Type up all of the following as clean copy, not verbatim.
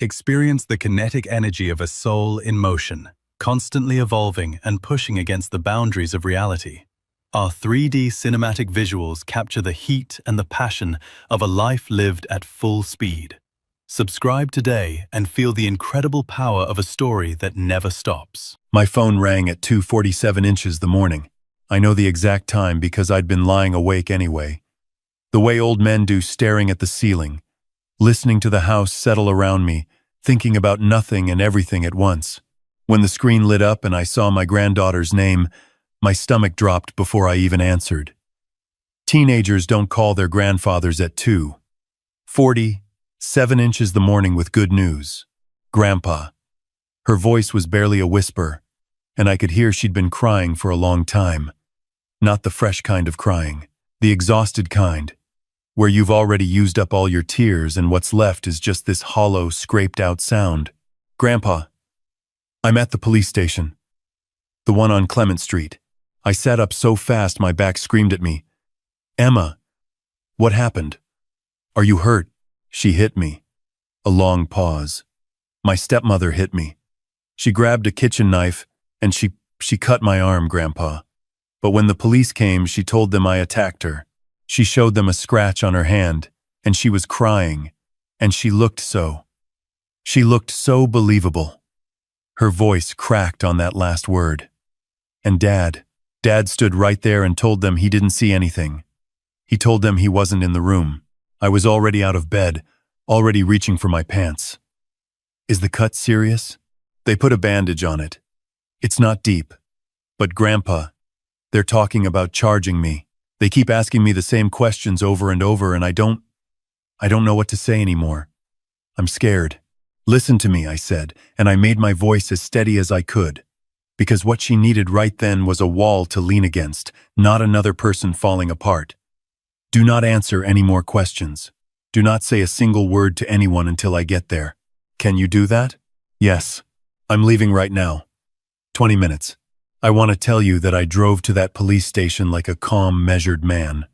Experience the kinetic energy of a soul in motion, constantly evolving and pushing against the boundaries of reality. Our 3D cinematic visuals capture the heat and the passion of a life lived at full speed. Subscribe today and feel the incredible power of a story that never stops. My phone rang at 2:47 inches the morning. I know the exact time because I'd been lying awake anyway. The way old men do, staring at the ceiling, listening to the house settle around me, thinking about nothing and everything at once. When the screen lit up and I saw my granddaughter's name, my stomach dropped before I even answered. Teenagers don't call their grandfathers at 2:47 inches the morning with good news. Grandpa. Her voice was barely a whisper, and I could hear she'd been crying for a long time. Not the fresh kind of crying, the exhausted kind, where you've already used up all your tears and what's left is just this hollow, scraped-out sound. Grandpa. I'm at the police station. The one on Clement Street. I sat up so fast my back screamed at me. Emma. What happened? Are you hurt? She hit me. A long pause. My stepmother hit me. She grabbed a kitchen knife and she cut my arm, Grandpa. But when the police came, she told them I attacked her. She showed them a scratch on her hand, and she was crying, and she looked so believable. Her voice cracked on that last word. And Dad stood right there and told them he didn't see anything. He told them he wasn't in the room. I was already out of bed, already reaching for my pants. Is the cut serious? They put a bandage on it. It's not deep. But Grandpa, they're talking about charging me. They keep asking me the same questions over and over, and I don't know what to say anymore. I'm scared. Listen to me, I said, and I made my voice as steady as I could. Because what she needed right then was a wall to lean against, not another person falling apart. Do not answer any more questions. Do not say a single word to anyone until I get there. Can you do that? Yes. I'm leaving right now. 20 minutes. I want to tell you that I drove to that police station like a calm, measured man.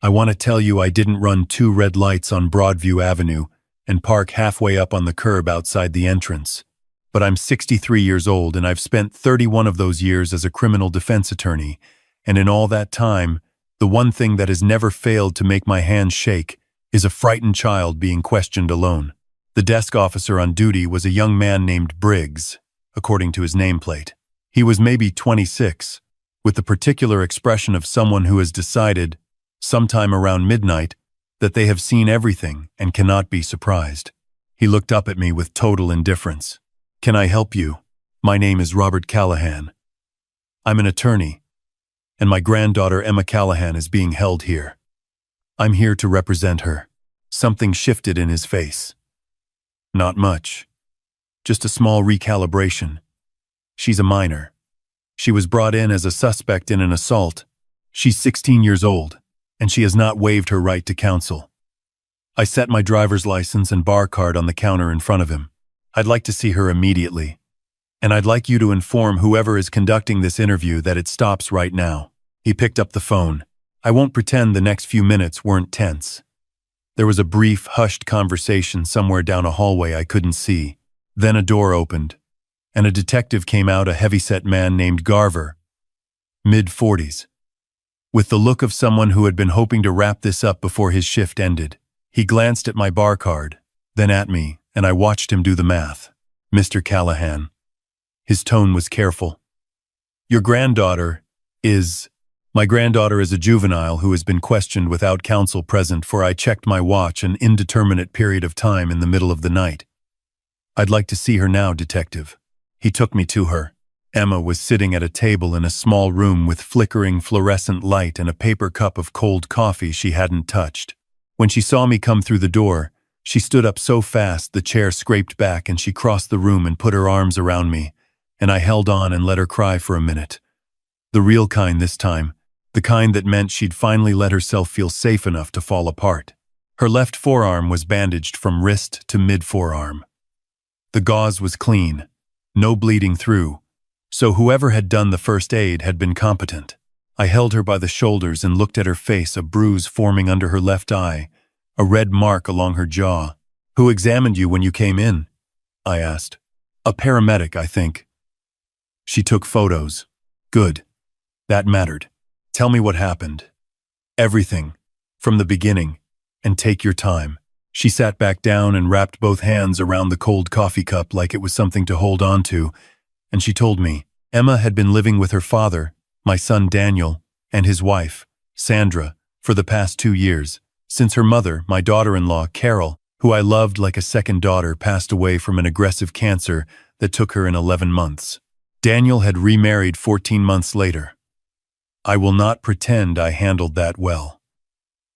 I want to tell you I didn't run 2 red lights on Broadview Avenue and park halfway up on the curb outside the entrance. But I'm 63 years old and I've spent 31 of those years as a criminal defense attorney, and in all that time, the one thing that has never failed to make my hands shake is a frightened child being questioned alone. The desk officer on duty was a young man named Briggs, according to his nameplate. He was maybe 26, with the particular expression of someone who has decided, sometime around midnight, that they have seen everything and cannot be surprised. He looked up at me with total indifference. Can I help you? My name is Robert Callahan. I'm an attorney, and my granddaughter Emma Callahan is being held here. I'm here to represent her. Something shifted in his face. Not much. Just a small recalibration. She's a minor. She was brought in as a suspect in an assault. She's 16 years old, and she has not waived her right to counsel. I set my driver's license and bar card on the counter in front of him. I'd like to see her immediately. And I'd like you to inform whoever is conducting this interview that it stops right now. He picked up the phone. I won't pretend the next few minutes weren't tense. There was a brief, hushed conversation somewhere down a hallway I couldn't see. Then a door opened, and a detective came out, a heavyset man named Garver, mid-40s. With the look of someone who had been hoping to wrap this up before his shift ended. He glanced at my bar card, then at me, and I watched him do the math. Mr. Callahan. His tone was careful. Your granddaughter is... My granddaughter is a juvenile who has been questioned without counsel present for, I checked my watch, an indeterminate period of time in the middle of the night. I'd like to see her now, detective. He took me to her. Emma was sitting at a table in a small room with flickering fluorescent light and a paper cup of cold coffee she hadn't touched. When she saw me come through the door, she stood up so fast the chair scraped back and she crossed the room and put her arms around me, and I held on and let her cry for a minute. The real kind this time, the kind that meant she'd finally let herself feel safe enough to fall apart. Her left forearm was bandaged from wrist to mid-forearm. The gauze was clean, no bleeding through, so whoever had done the first aid had been competent. I held her by the shoulders and looked at her face, a bruise forming under her left eye, a red mark along her jaw. Who examined you when you came in? I asked. A paramedic, I think. She took photos. Good. That mattered. Tell me what happened. Everything. From the beginning. And take your time. She sat back down and wrapped both hands around the cold coffee cup like it was something to hold on to, and she told me Emma had been living with her father, my son Daniel, and his wife, Sandra, for the past 2 years, since her mother, my daughter-in-law, Carol, who I loved like a second daughter, passed away from an aggressive cancer that took her in 11 months. Daniel had remarried 14 months later. I will not pretend I handled that well.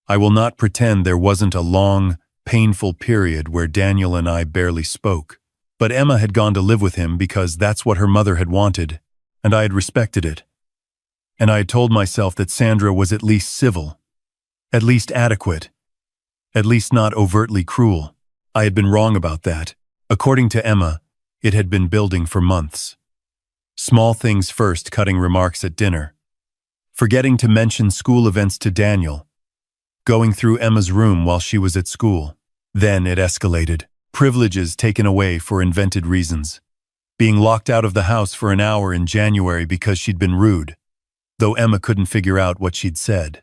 I will not pretend there wasn't a long, painful period where Daniel and I barely spoke. But Emma had gone to live with him because that's what her mother had wanted, and I had respected it. And I had told myself that Sandra was at least civil, at least adequate, at least not overtly cruel. I had been wrong about that. According to Emma, it had been building for months. Small things first, cutting remarks at dinner, forgetting to mention school events to Daniel, going through Emma's room while she was at school. Then it escalated. Privileges taken away for invented reasons. Being locked out of the house for an hour in January because she'd been rude, though Emma couldn't figure out what she'd said.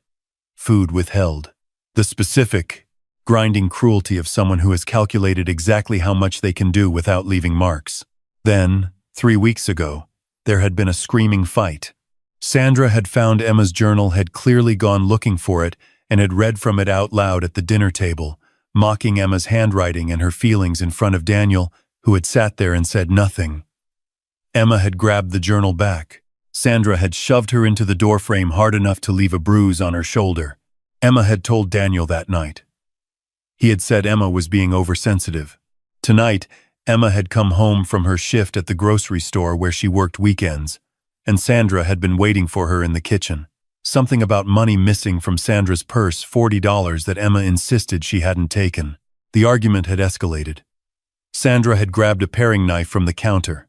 Food withheld. The specific, grinding cruelty of someone who has calculated exactly how much they can do without leaving marks. Then, 3 weeks ago, there had been a screaming fight. Sandra had found Emma's journal, had clearly gone looking for it, and had read from it out loud at the dinner table, mocking Emma's handwriting and her feelings in front of Daniel, who had sat there and said nothing. Emma had grabbed the journal back. Sandra had shoved her into the doorframe hard enough to leave a bruise on her shoulder. Emma had told Daniel that night. He had said Emma was being oversensitive. Tonight, Emma had come home from her shift at the grocery store where she worked weekends, and Sandra had been waiting for her in the kitchen. Something about money missing from Sandra's purse, $40 that Emma insisted she hadn't taken. The argument had escalated. Sandra had grabbed a paring knife from the counter.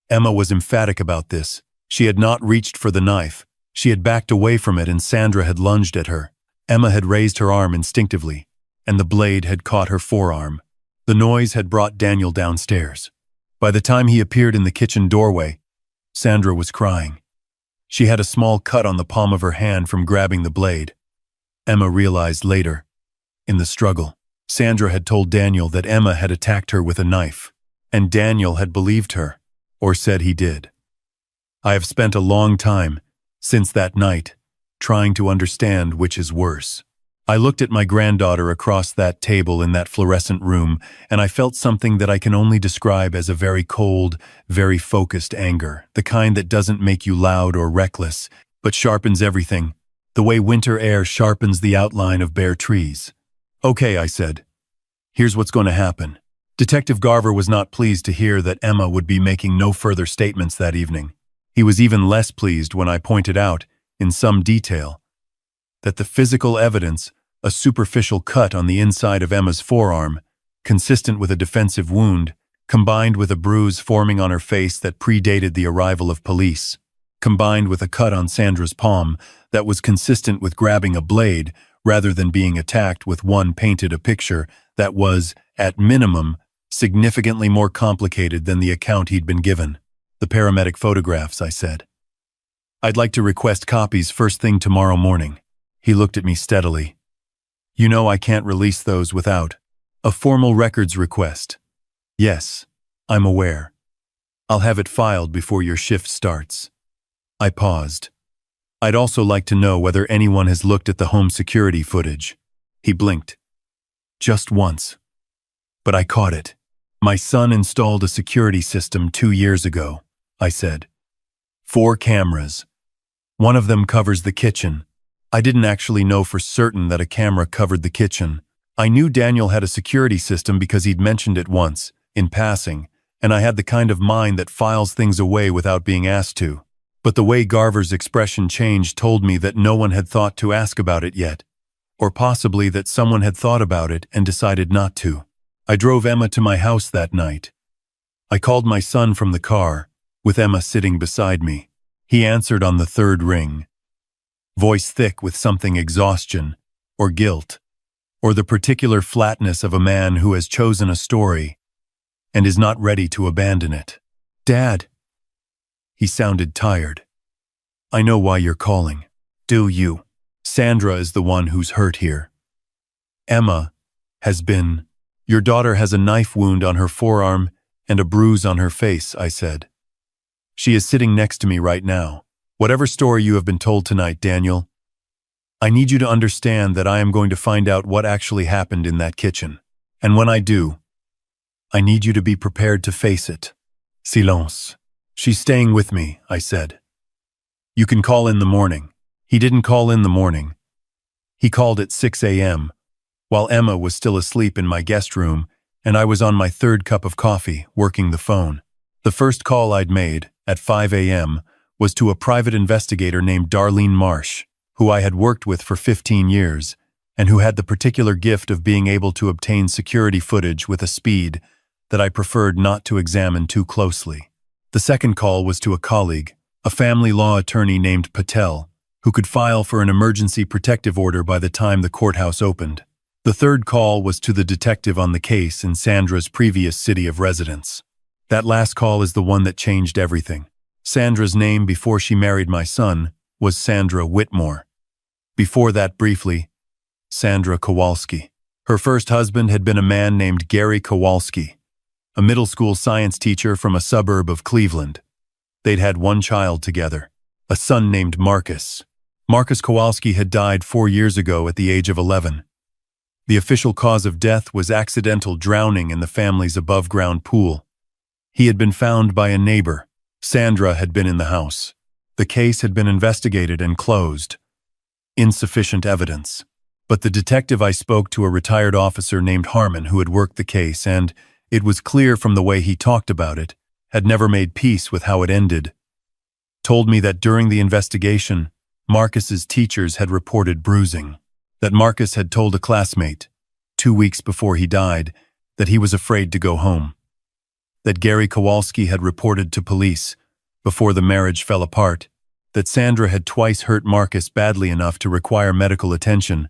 Emma was emphatic about this. She had not reached for the knife. She had backed away from it and Sandra had lunged at her. Emma had raised her arm instinctively, and the blade had caught her forearm. The noise had brought Daniel downstairs. By the time he appeared in the kitchen doorway, Sandra was crying. She had a small cut on the palm of her hand from grabbing the blade. Emma realized later, in the struggle, Sandra had told Daniel that Emma had attacked her with a knife, and Daniel had believed her, or said he did. I have spent a long time, since that night, trying to understand which is worse. I looked at my granddaughter across that table in that fluorescent room, and I felt something that I can only describe as a very cold, very focused anger, the kind that doesn't make you loud or reckless, but sharpens everything, the way winter air sharpens the outline of bare trees. Okay, I said. Here's what's going to happen. Detective Garver was not pleased to hear that Emma would be making no further statements that evening. He was even less pleased when I pointed out, in some detail, that the physical evidence, a superficial cut on the inside of Emma's forearm, consistent with a defensive wound, combined with a bruise forming on her face that predated the arrival of police, combined with a cut on Sandra's palm that was consistent with grabbing a blade rather than being attacked with one painted a picture that was, at minimum, significantly more complicated than the account he'd been given. The paramedic photographs, I said. I'd like to request copies first thing tomorrow morning. He looked at me steadily. You know I can't release those without a formal records request. Yes, I'm aware. I'll have it filed before your shift starts. I paused. I'd also like to know whether anyone has looked at the home security footage. He blinked. Just once. But I caught it. My son installed a security system 2 years ago, I said. 4 cameras. One of them covers the kitchen. I didn't actually know for certain that a camera covered the kitchen. I knew Daniel had a security system because he'd mentioned it once, in passing, and I had the kind of mind that files things away without being asked to. But the way Garver's expression changed told me that no one had thought to ask about it yet, or possibly that someone had thought about it and decided not to. I drove Emma to my house that night. I called my son from the car, with Emma sitting beside me. He answered on the 3rd ring. Voice thick with something exhaustion, or guilt, or the particular flatness of a man who has chosen a story, and is not ready to abandon it. Dad. He sounded tired. I know why you're calling. Do you? Sandra is the one who's hurt here. Emma has been. Your daughter has a knife wound on her forearm and a bruise on her face, I said. She is sitting next to me right now. Whatever story you have been told tonight, Daniel, I need you to understand that I am going to find out what actually happened in that kitchen. And when I do, I need you to be prepared to face it. Silence. She's staying with me, I said. You can call in the morning. He didn't call in the morning. He called at 6 a.m., while Emma was still asleep in my guest room, and I was on my third cup of coffee, working the phone. The first call I'd made, at 5 a.m., was to a private investigator named Darlene Marsh, who I had worked with for 15 years, and who had the particular gift of being able to obtain security footage with a speed that I preferred not to examine too closely. The second call was to a colleague, a family law attorney named Patel, who could file for an emergency protective order by the time the courthouse opened. The third call was to the detective on the case in Sandra's previous city of residence. That last call is the one that changed everything. Sandra's name before she married my son was Sandra Whitmore. Before that, briefly, Sandra Kowalski. Her first husband had been a man named Gary Kowalski, a middle school science teacher from a suburb of Cleveland. They'd had one child together, a son named Marcus. Marcus Kowalski had died 4 years ago at the age of 11. The official cause of death was accidental drowning in the family's above-ground pool. He had been found by a neighbor. Sandra had been in the house. The case had been investigated and closed. Insufficient evidence. But the detective I spoke to, a retired officer named Harmon who had worked the case, and, it was clear from the way he talked about it, had never made peace with how it ended, told me that during the investigation, Marcus's teachers had reported bruising, that Marcus had told a classmate, 2 weeks before he died, that he was afraid to go home, that Gary Kowalski had reported to police, before the marriage fell apart, that Sandra had twice hurt Marcus badly enough to require medical attention,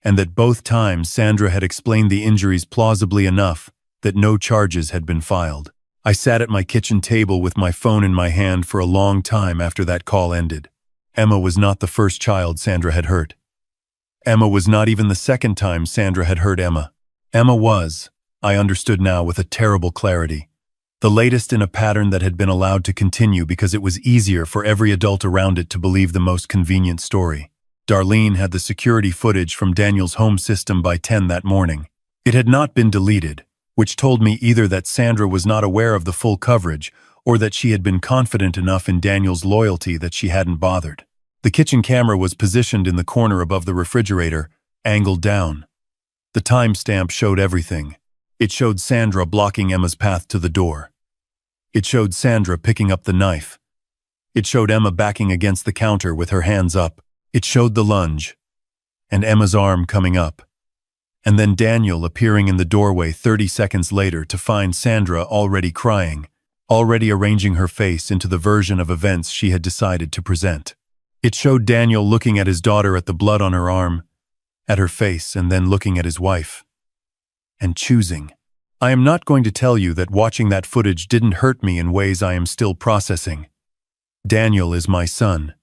and that both times Sandra had explained the injuries plausibly enough that no charges had been filed. I sat at my kitchen table with my phone in my hand for a long time after that call ended. Emma was not the first child Sandra had hurt. Emma was not even the second time Sandra had hurt Emma. Emma was, I understood now with a terrible clarity, the latest in a pattern that had been allowed to continue because it was easier for every adult around it to believe the most convenient story. Darlene had the security footage from Daniel's home system by 10 that morning. It had not been deleted, which told me either that Sandra was not aware of the full coverage or that she had been confident enough in Daniel's loyalty that she hadn't bothered. The kitchen camera was positioned in the corner above the refrigerator, angled down. The timestamp showed everything. It showed Sandra blocking Emma's path to the door. It showed Sandra picking up the knife. It showed Emma backing against the counter with her hands up. It showed the lunge, and Emma's arm coming up. And then Daniel appearing in the doorway 30 seconds later to find Sandra already crying, already arranging her face into the version of events she had decided to present. It showed Daniel looking at his daughter at the blood on her arm, at her face, and then looking at his wife. And choosing. I am not going to tell you that watching that footage didn't hurt me in ways I am still processing. Daniel is my son.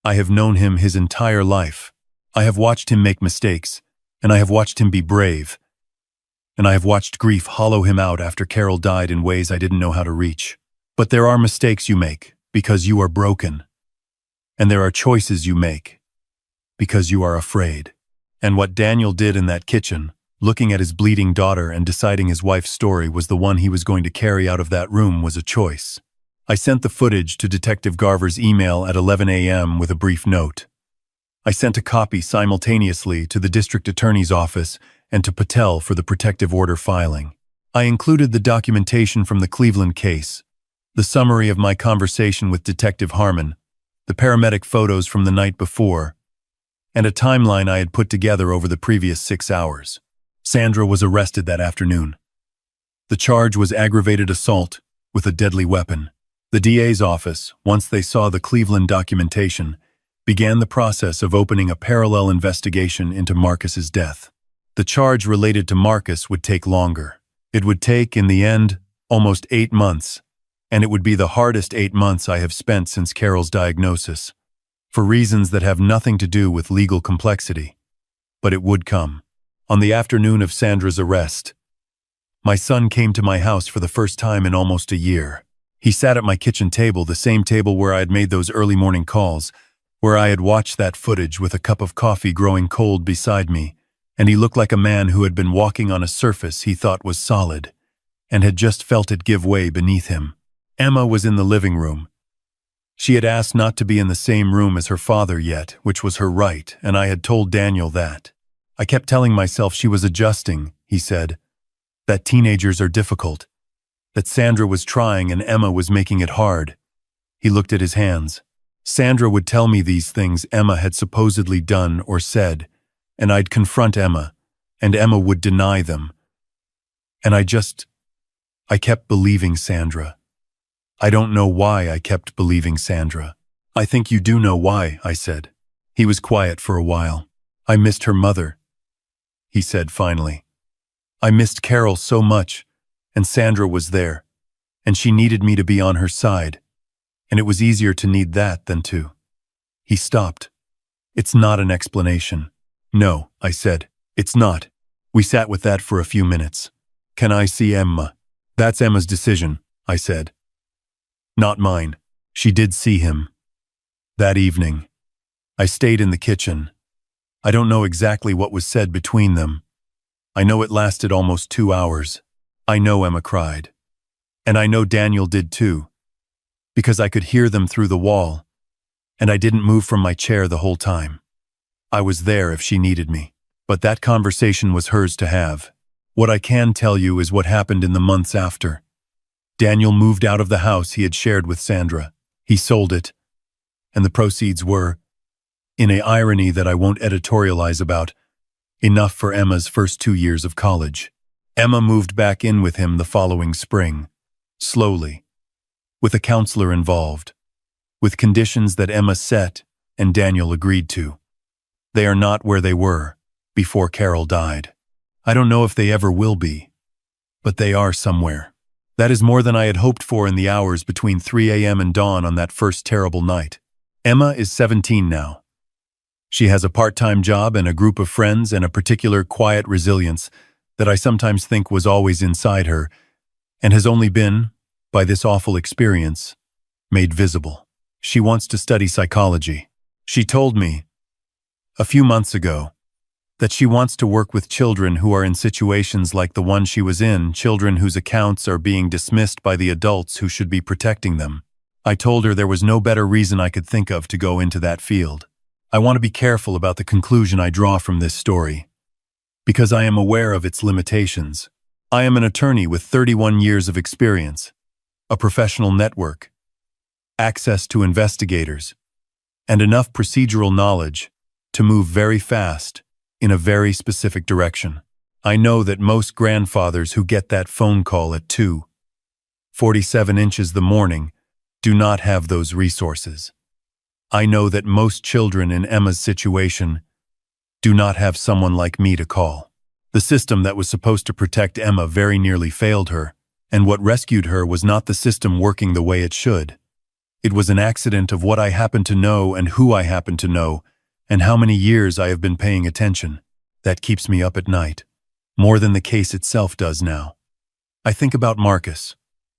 I have known him his entire life. I have watched him make mistakes, and I have watched him be brave. And I have watched grief hollow him out after Carol died in ways I didn't know how to reach. But there are mistakes you make because you are broken. And there are choices you make because you are afraid. And what Daniel did in that kitchen, looking at his bleeding daughter and deciding his wife's story was the one he was going to carry out of that room, was a choice. I sent the footage to Detective Garver's email at 11 a.m. with a brief note. I sent a copy simultaneously to the district attorney's office and to Patel for the protective order filing. I included the documentation from the Cleveland case, the summary of my conversation with Detective Harmon, the paramedic photos from the night before, and a timeline I had put together over the previous 6 hours. Sandra was arrested that afternoon. The charge was aggravated assault with a deadly weapon. The DA's office, once they saw the Cleveland documentation, began the process of opening a parallel investigation into Marcus's death. The charge related to Marcus would take longer. It would take, in the end, almost 8 months, and it would be the hardest 8 months I have spent since Carol's diagnosis, for reasons that have nothing to do with legal complexity. But it would come. On the afternoon of Sandra's arrest, my son came to my house for the first time in almost a year. He sat at my kitchen table, the same table where I had made those early morning calls, where I had watched that footage with a cup of coffee growing cold beside me, and he looked like a man who had been walking on a surface he thought was solid, and had just felt it give way beneath him. Emma was in the living room. She had asked not to be in the same room as her father yet, which was her right, and I had told Daniel that. I kept telling myself she was adjusting, he said, that teenagers are difficult, that Sandra was trying and Emma was making it hard. He looked at his hands. Sandra would tell me these things Emma had supposedly done or said, and I'd confront Emma, and Emma would deny them. And I kept believing Sandra. I don't know why I kept believing Sandra. I think you do know why, I said. He was quiet for a while. I missed her mother, he said finally. I missed Carol so much, and Sandra was there, and she needed me to be on her side, and it was easier to need that than to. He stopped. It's not an explanation. No, I said, it's not. We sat with that for a few minutes. Can I see Emma? That's Emma's decision, I said. Not mine. She did see him. That evening, I stayed in the kitchen. I don't know exactly what was said between them. I know it lasted almost 2 hours. I know Emma cried. And I know Daniel did too, because I could hear them through the wall, and I didn't move from my chair the whole time. I was there if she needed me, but that conversation was hers to have. What I can tell you is what happened in the months after. Daniel moved out of the house he had shared with Sandra. He sold it, and the proceeds were, in an irony that I won't editorialize about, enough for Emma's first 2 years of college. Emma moved back in with him the following spring, slowly, with a counselor involved, with conditions that Emma set and Daniel agreed to. They are not where they were before Carol died. I don't know if they ever will be, but they are somewhere. That is more than I had hoped for in the hours between 3 a.m. and dawn on that first terrible night. Emma is 17 now. She has a part-time job and a group of friends and a particular quiet resilience that I sometimes think was always inside her and has only been, by this awful experience, made visible. She wants to study psychology. She told me, a few months ago, that she wants to work with children who are in situations like the one she was in, children whose accounts are being dismissed by the adults who should be protecting them. I told her there was no better reason I could think of to go into that field. I want to be careful about the conclusion I draw from this story, because I am aware of its limitations. I am an attorney with 31 years of experience, a professional network, access to investigators, and enough procedural knowledge to move very fast in a very specific direction. I know that most grandfathers who get that phone call at 2:47 inches the morning do not have those resources. I know that most children in Emma's situation do not have someone like me to call. The system that was supposed to protect Emma very nearly failed her, and what rescued her was not the system working the way it should. It was an accident of what I happen to know and who I happen to know, and how many years I have been paying attention. That keeps me up at night, more than the case itself does now. I think about Marcus.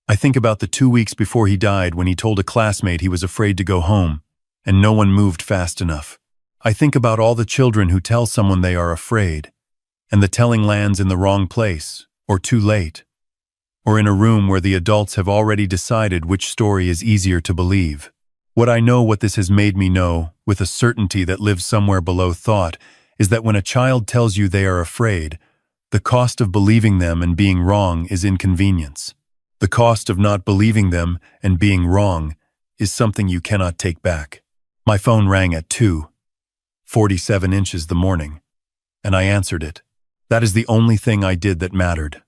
I think about the 2 weeks before he died when he told a classmate he was afraid to go home, and no one moved fast enough. I think about all the children who tell someone they are afraid, and the telling lands in the wrong place, or too late, or in a room where the adults have already decided which story is easier to believe. What this has made me know, with a certainty that lives somewhere below thought, is that when a child tells you they are afraid, the cost of believing them and being wrong is inconvenience. The cost of not believing them and being wrong is something you cannot take back. My phone rang at 2:47 inches the morning, and I answered it. That is the only thing I did that mattered.